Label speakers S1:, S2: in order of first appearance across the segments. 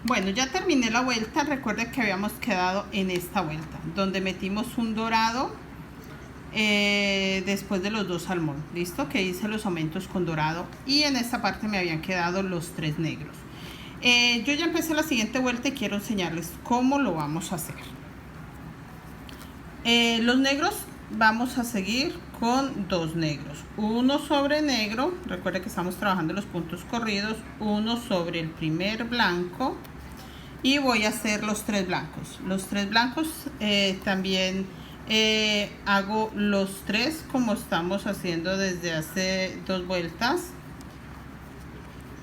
S1: Bueno, ya terminé la vuelta. Recuerden que habíamos quedado en esta vuelta, donde metimos un dorado después de los dos salmón. Listo, que hice los aumentos con dorado y en esta parte me habían quedado los tres negros. Yo ya empecé la siguiente vuelta y quiero enseñarles cómo lo vamos a hacer. Los negros vamos a seguir con dos negros, uno sobre negro. Recuerden que estamos trabajando los puntos corridos, uno sobre el primer blanco y voy a hacer los tres blancos. Los tres blancos también hago los tres como estamos haciendo desde hace dos vueltas.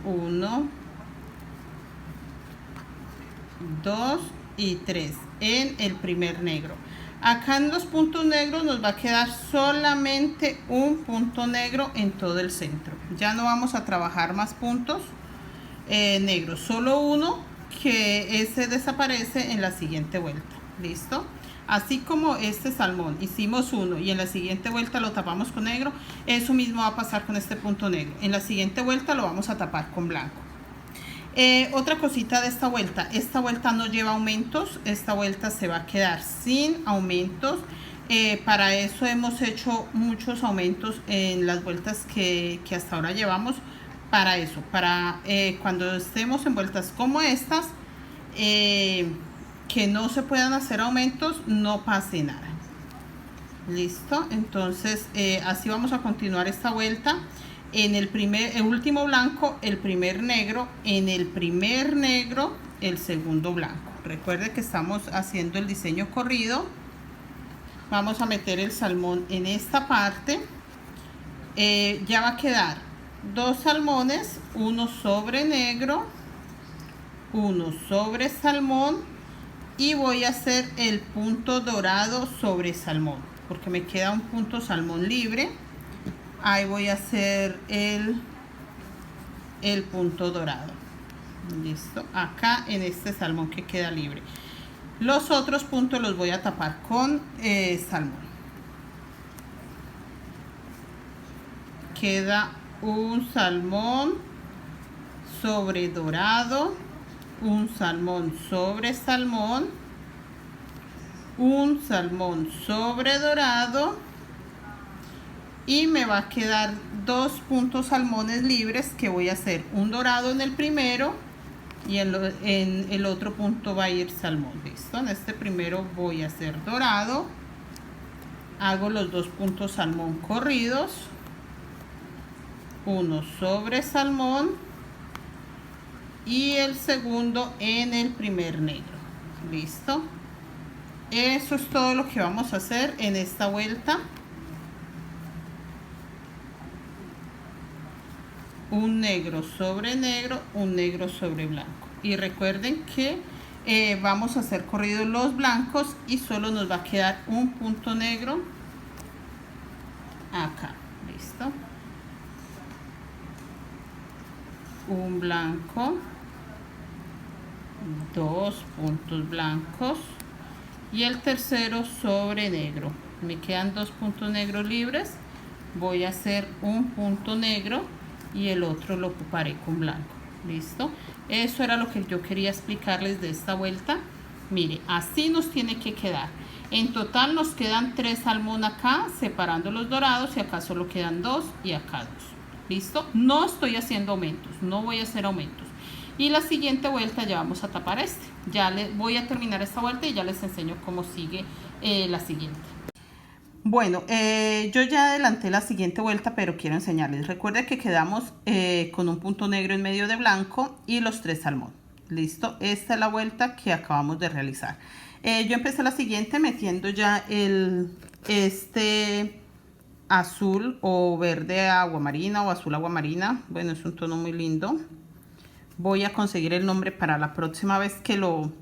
S1: 1, 2 y 3 en el primer negro. Acá en los puntos negros nos va a quedar solamente un punto negro en todo el centro. Ya no vamos a trabajar más puntos negros, solo uno, que ese desaparece en la siguiente vuelta. ¿Listo? Así como este salmón hicimos uno y en la siguiente vuelta lo tapamos con negro, eso mismo va a pasar con este punto negro. En la siguiente vuelta lo vamos a tapar con blanco. Otra cosita de esta vuelta no lleva aumentos, esta vuelta se va a quedar sin aumentos. Para eso hemos hecho muchos aumentos en las vueltas que hasta ahora llevamos. Para eso, para cuando estemos en vueltas como estas, que no se puedan hacer aumentos, no pase nada. Listo, entonces así vamos a continuar esta vuelta. En el último blanco, el primer negro, en el primer negro, el segundo blanco. Recuerde que estamos haciendo el diseño corrido. Vamos a meter el salmón en esta parte. Ya va a quedar dos salmones, uno sobre negro, uno sobre salmón, y voy a hacer el punto dorado sobre salmón, porque me queda un punto salmón libre. Ahí voy a hacer el punto dorado. Listo, acá en este salmón que queda libre. Los otros puntos los voy a tapar con salmón. Queda un salmón sobre dorado, un salmón sobre salmón, un salmón sobre dorado, y me va a quedar dos puntos salmones libres, que voy a hacer un dorado en el primero y en el otro punto va a ir salmón. Listo, en este primero voy a hacer dorado, hago los dos puntos salmón corridos, uno sobre salmón y el segundo en el primer negro. Listo, eso es todo lo que vamos a hacer en esta vuelta. Un negro sobre negro, un negro sobre blanco. Y recuerden que vamos a hacer corridos los blancos y solo nos va a quedar un punto negro acá. Listo, un blanco, dos puntos blancos y el tercero sobre negro. Me quedan dos puntos negros libres. Voy a hacer un punto negro y el otro lo ocuparé con blanco. Listo, eso era lo que yo quería explicarles de esta vuelta. Mire, así nos tiene que quedar. En total nos quedan tres salmón acá, separando los dorados, y acá solo quedan dos y acá dos. Listo, no estoy haciendo aumentos, no voy a hacer aumentos. Y la siguiente vuelta ya vamos a tapar este. Ya voy a terminar esta vuelta y ya les enseño cómo sigue la siguiente. Bueno, yo ya adelanté la siguiente vuelta, pero quiero enseñarles. Recuerden que quedamos con un punto negro en medio de blanco y los tres salmón. Listo, esta es la vuelta que acabamos de realizar. Yo empecé la siguiente metiendo ya este azul o verde aguamarina o azul aguamarina. Bueno, es un tono muy lindo. Voy a conseguir el nombre para la próxima vez que lo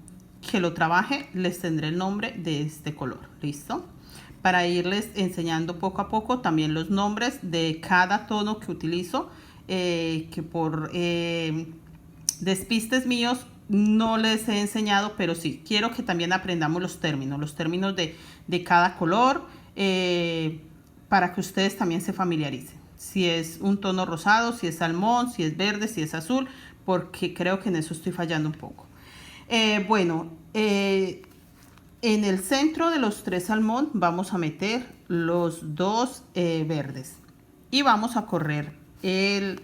S1: trabaje. Les tendré el nombre de este color. Listo, para irles enseñando poco a poco también los nombres de cada tono que utilizo, que por despistes míos no les he enseñado, pero sí quiero que también aprendamos los términos de cada color, para que ustedes también se familiaricen. Si es un tono rosado, si es salmón, si es verde, si es azul, porque creo que en eso estoy fallando un poco. Bueno, en el centro de los 3 salmón vamos a meter los 2 verdes y vamos a correr el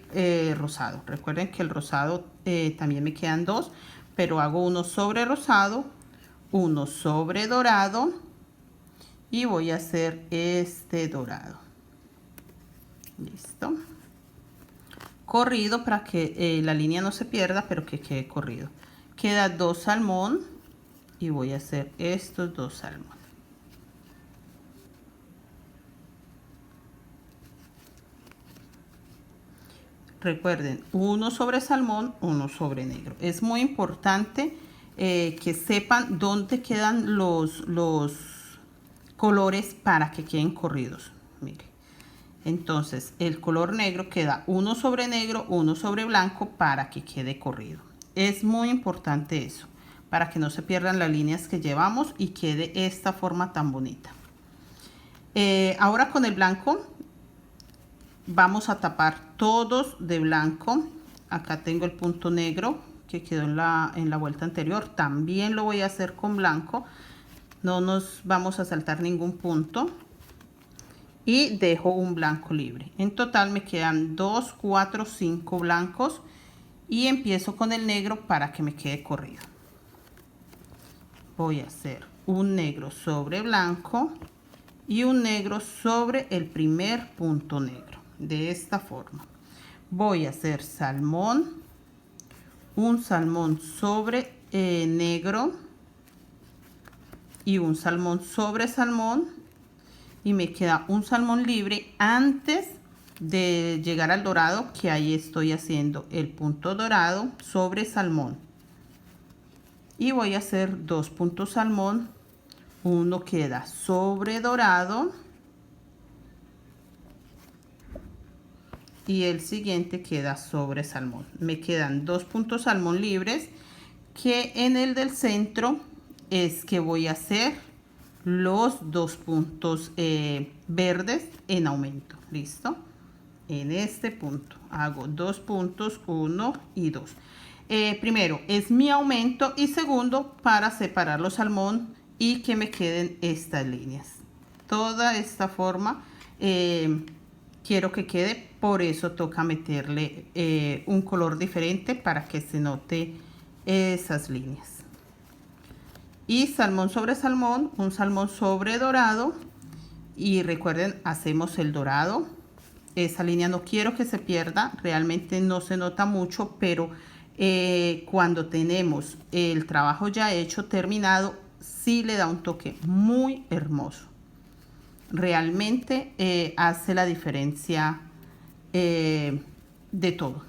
S1: rosado. Recuerden que el rosado también me quedan 2, pero hago uno sobre rosado, uno sobre dorado y voy a hacer este dorado. Listo. Corrido para que la línea no se pierda, pero que quede corrido. Queda 2 salmón y voy a hacer estos 2 salmón. Recuerden, uno sobre salmón, uno sobre negro. Es muy importante que sepan dónde quedan los colores para que queden corridos. Mire. Entonces, el color negro queda uno sobre negro, uno sobre blanco para que quede corrido. Es muy importante eso, para que no se pierdan las líneas que llevamos y quede esta forma tan bonita. Ahora con el blanco vamos a tapar todos de blanco. Acá tengo el punto negro que quedó en la vuelta anterior. También lo voy a hacer con blanco. No nos vamos a saltar ningún punto. Y dejo un blanco libre. En total me quedan 2, 4, 5 blancos. Y empiezo con el negro para que me quede corrido. Voy a hacer un negro sobre blanco y un negro sobre el primer punto negro. De esta forma. Voy a hacer salmón. Un salmón sobre negro. Y un salmón sobre salmón. Y me queda un salmón libre antes de llegar al dorado, que ahí estoy haciendo el punto dorado sobre salmón. Y voy a hacer 2 puntos salmón. Uno queda sobre dorado y el siguiente queda sobre salmón. Me quedan 2 puntos salmón libres, que en el del centro es que voy a hacer los 2 puntos verdes en aumento. Listo. En este punto hago 2 puntos, 1 y 2. Primero es mi aumento y segundo para separar los salmón y que me queden estas líneas. Toda esta forma quiero que quede, por eso toca meterle un color diferente para que se note esas líneas. Y salmón sobre salmón, un salmón sobre dorado. Y recuerden, hacemos el dorado. Esa línea no quiero que se pierda, realmente no se nota mucho, pero cuando tenemos el trabajo ya hecho, terminado, sí le da un toque muy hermoso. Realmente hace la diferencia de todo.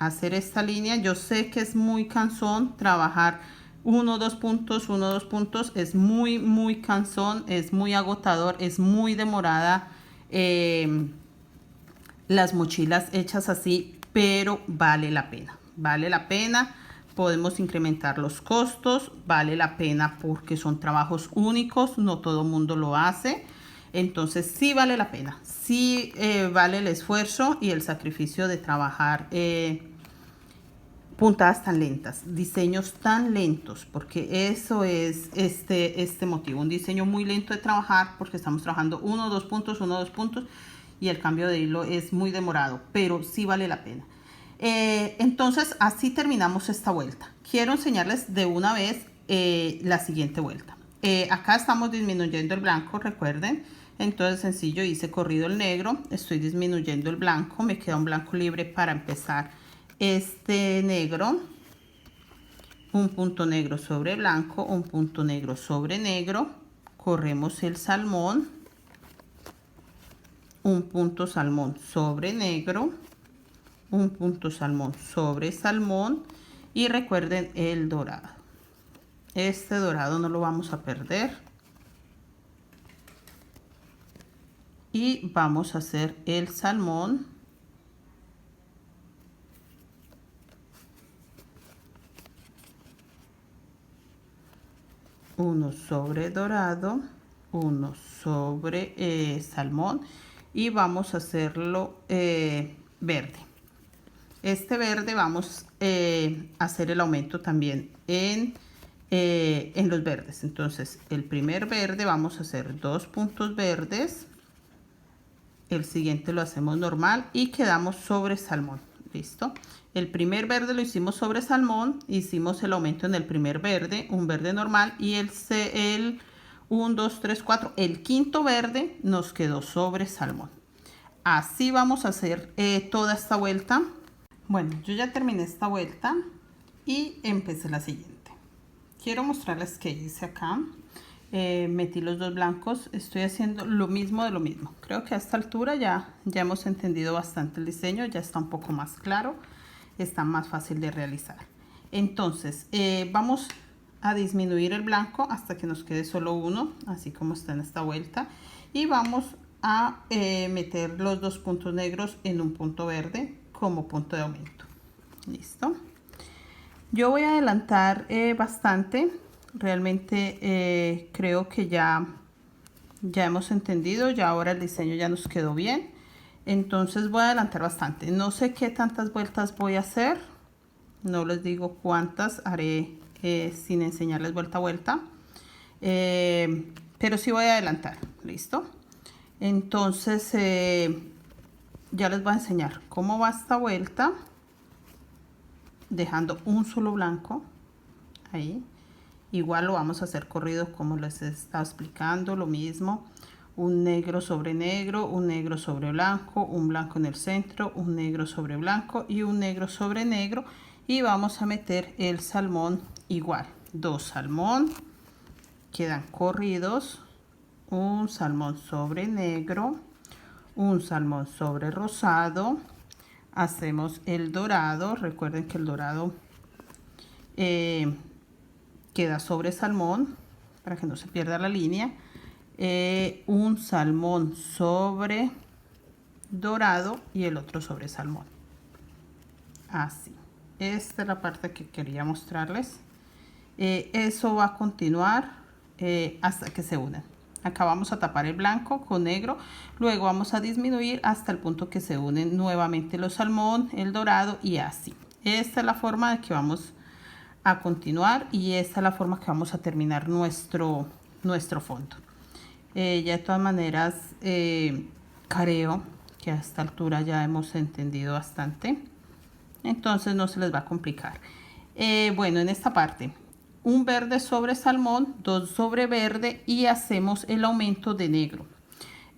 S1: Hacer esta línea, yo sé que es muy cansón trabajar 1, 2 puntos, 1, 2 puntos, es muy cansón, es muy agotador, es muy demorada las mochilas hechas así, pero vale la pena, podemos incrementar los costos, vale la pena porque son trabajos únicos, no todo el mundo lo hace, entonces sí vale la pena, sí vale el esfuerzo y el sacrificio de trabajar puntadas tan lentas, diseños tan lentos, porque eso es este motivo, un diseño muy lento de trabajar porque estamos trabajando 1, 2 puntos, 1, 2 puntos y el cambio de hilo es muy demorado, pero sí vale la pena. Entonces así terminamos esta vuelta. Quiero enseñarles de una vez la siguiente vuelta. Acá estamos disminuyendo el blanco, recuerden. Entonces sencillo, hice corrido el negro, estoy disminuyendo el blanco, me queda un blanco libre para empezar este negro. Un punto negro sobre blanco, un punto negro sobre negro, corremos el salmón, un punto salmón sobre negro, un punto salmón sobre salmón y recuerden el dorado. Este dorado no lo vamos a perder. Y vamos a hacer el salmón. Uno sobre dorado, uno sobre salmón y vamos a hacerlo verde. Este verde vamos a hacer el aumento también en en los verdes. Entonces el primer verde vamos a hacer 2 puntos verdes, el siguiente lo hacemos normal y quedamos sobre salmón. Listo, el primer verde lo hicimos sobre salmón, hicimos el aumento en el primer verde, un verde normal, y el 1 2 3 4, el quinto verde nos quedó sobre salmón. Así vamos a hacer toda esta vuelta. Bueno, yo ya terminé esta vuelta y empecé la siguiente. Quiero mostrarles que hice acá. Metí los dos blancos, estoy haciendo lo mismo de lo mismo. Creo que a esta altura ya hemos entendido bastante el diseño, ya está un poco más claro, está más fácil de realizar. Entonces vamos a disminuir el blanco hasta que nos quede solo uno, así como está en esta vuelta, y vamos a meter los dos puntos negros en un punto verde como punto de aumento. Listo, yo voy a adelantar bastante. Realmente creo que ya hemos entendido, ya ahora el diseño ya nos quedó bien. Entonces voy a adelantar bastante. No sé qué tantas vueltas voy a hacer, no les digo cuántas haré sin enseñarles vuelta a vuelta, pero sí voy a adelantar. Listo, entonces ya les voy a enseñar cómo va esta vuelta, dejando un solo blanco ahí. Igual lo vamos a hacer corrido como les he estado explicando, lo mismo. Un negro sobre negro, un negro sobre blanco, un blanco en el centro, un negro sobre blanco y un negro sobre negro. Y vamos a meter el salmón igual. 2 salmón, quedan corridos. Un salmón sobre negro, un salmón sobre rosado. Hacemos el dorado, recuerden que el dorado queda sobre salmón para que no se pierda la línea. Un salmón sobre dorado y el otro sobre salmón. Así, esta es la parte que quería mostrarles. Eso va a continuar hasta que se unan. Acá vamos a tapar el blanco con negro, luego vamos a disminuir hasta el punto que se unen nuevamente los salmón, el dorado, y así. Esta es la forma de que vamos a continuar y esta es la forma que vamos a terminar nuestro fondo. Ya de todas maneras creo que a esta altura ya hemos entendido bastante, entonces no se les va a complicar. Bueno, en esta parte un verde sobre salmón, 2 sobre verde y hacemos el aumento de negro.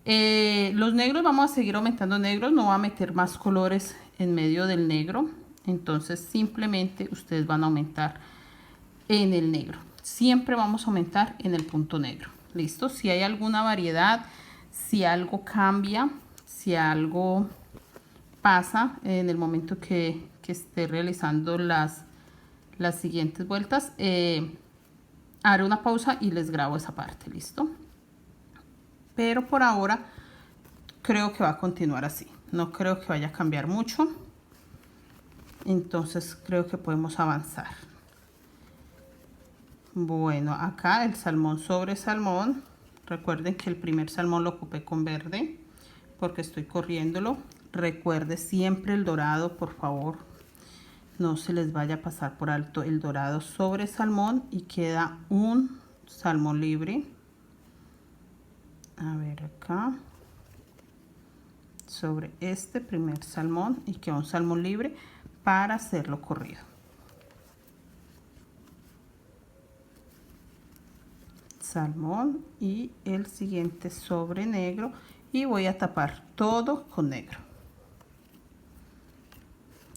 S1: Los negros vamos a seguir aumentando negros, no va a meter más colores en medio del negro. Entonces simplemente ustedes van a aumentar en el negro. Siempre vamos a aumentar en el punto negro. Listo, si hay alguna variedad, si algo cambia, si algo pasa en el momento que esté realizando las siguientes vueltas, haré una pausa y les grabo esa parte. Listo, pero por ahora creo que va a continuar así, no creo que vaya a cambiar mucho. Entonces creo que podemos avanzar. Bueno, acá el salmón sobre salmón. Recuerden que el primer salmón lo ocupé con verde porque estoy corriéndolo. Recuerde siempre el dorado, por favor. No se les vaya a pasar por alto el dorado sobre salmón y queda un salmón libre. A ver acá. Sobre este primer salmón y queda un salmón libre para hacerlo corrido. Salmón y el siguiente sobre negro y voy a tapar todo con negro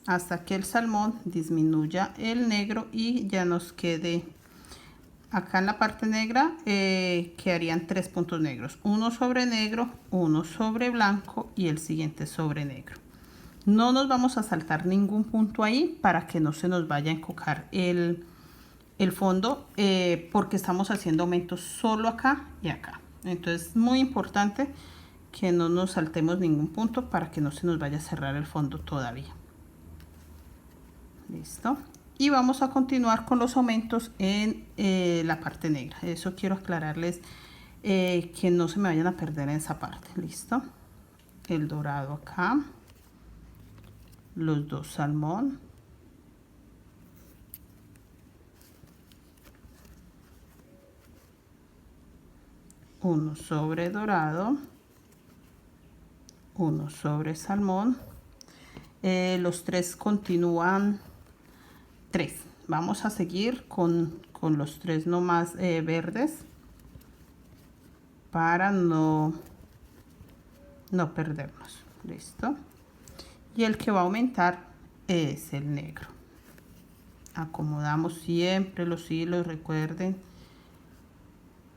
S1: hasta que el salmón disminuya el negro y ya nos quede acá en la parte negra. Quedarían 3 puntos negros, uno sobre negro, uno sobre blanco y el siguiente sobre negro. No nos vamos a saltar ningún punto ahí para que no se nos vaya a encocar el fondo, porque estamos haciendo aumentos solo acá y acá. Entonces es muy importante que no nos saltemos ningún punto para que no se nos vaya a cerrar el fondo todavía. Listo, y vamos a continuar con los aumentos en la parte negra. Eso quiero aclararles, que no se me vayan a perder en esa parte. Listo, el dorado acá, los 2 salmón, 1 sobre dorado, 1 sobre salmón. Los tres continúan 3. Vamos a seguir con los 3 nomás verdes para no perdernos. Listo. Y el que va a aumentar es el negro. Acomodamos siempre los hilos, recuerden.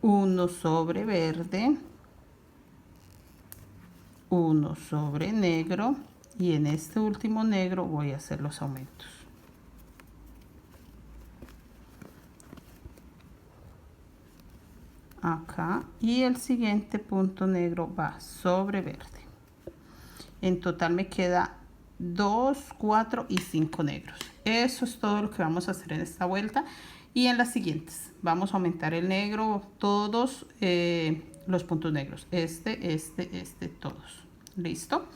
S1: 1 sobre verde, 1 sobre negro, y en este último negro voy a hacer los aumentos. Acá, y el siguiente punto negro va sobre verde. En total me queda 2, 4 y 5 negros. Eso es todo lo que vamos a hacer en esta vuelta. Y en las siguientes vamos a aumentar el negro, todos los puntos negros, todos. Listo.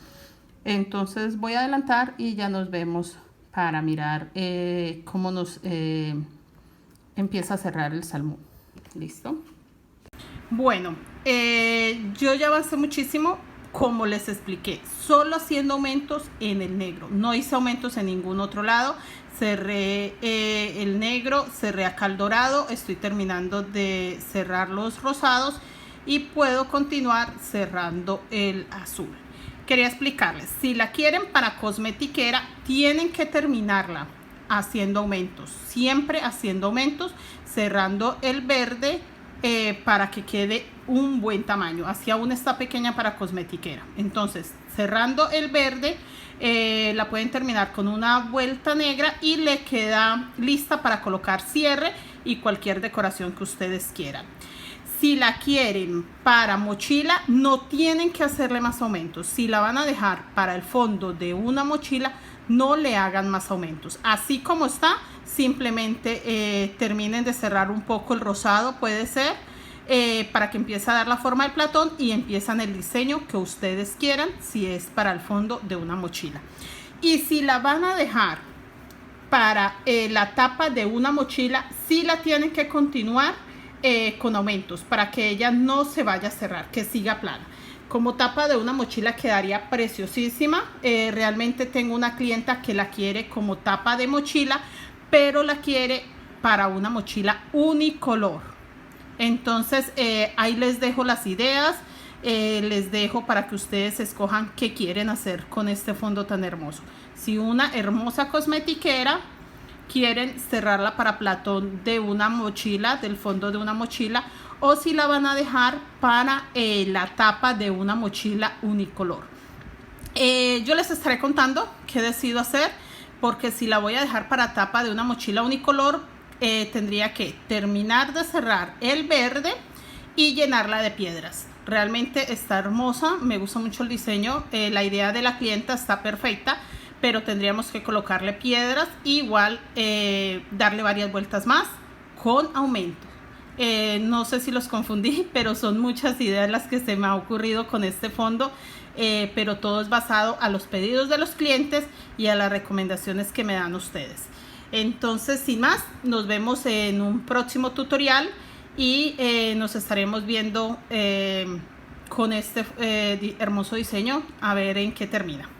S1: Entonces voy a adelantar y ya nos vemos para mirar cómo nos empieza a cerrar el salmón. Listo. Bueno, yo ya avancé muchísimo. Como les expliqué, solo haciendo aumentos en el negro, no hice aumentos en ningún otro lado. Cerré el negro, cerré acá el dorado, estoy terminando de cerrar los rosados y puedo continuar cerrando el azul. Quería explicarles, si la quieren para cosmetiquera, tienen que terminarla haciendo aumentos, siempre haciendo aumentos, cerrando el verde para que quede un buen tamaño. Así aún está pequeña para cosmetiquera. Entonces, cerrando el verde, la pueden terminar con una vuelta negra y le queda lista para colocar cierre y cualquier decoración que ustedes quieran. Si la quieren para mochila, no tienen que hacerle más aumentos. Si la van a dejar para el fondo de una mochila, no le hagan más aumentos. Así como está, simplemente terminen de cerrar un poco el rosado, puede ser, para que empiece a dar la forma del platón y empiezan el diseño que ustedes quieran, si es para el fondo de una mochila. Y si la van a dejar para la tapa de una mochila, sí la tienen que continuar con aumentos para que ella no se vaya a cerrar, que siga plana. Como tapa de una mochila quedaría preciosísima. Realmente tengo una clienta que la quiere como tapa de mochila, pero la quiere para una mochila unicolor. Entonces ahí les dejo las ideas, les dejo para que ustedes escojan qué quieren hacer con este fondo tan hermoso. Si una hermosa cosmetiquera, quieren cerrarla para platón de una mochila, del fondo de una mochila, o si la van a dejar para la tapa de una mochila unicolor. Yo les estaré contando qué decido hacer, porque si la voy a dejar para tapa de una mochila unicolor, tendría que terminar de cerrar el verde y llenarla de piedras. Realmente está hermosa, me gusta mucho el diseño, la idea de la clienta está perfecta, pero tendríamos que colocarle piedras, igual darle varias vueltas más con aumento. No sé si los confundí, pero son muchas ideas las que se me ha ocurrido con este fondo, pero todo es basado a los pedidos de los clientes y a las recomendaciones que me dan ustedes. Entonces, sin más, nos vemos en un próximo tutorial y nos estaremos viendo con este hermoso diseño, a ver en qué termina.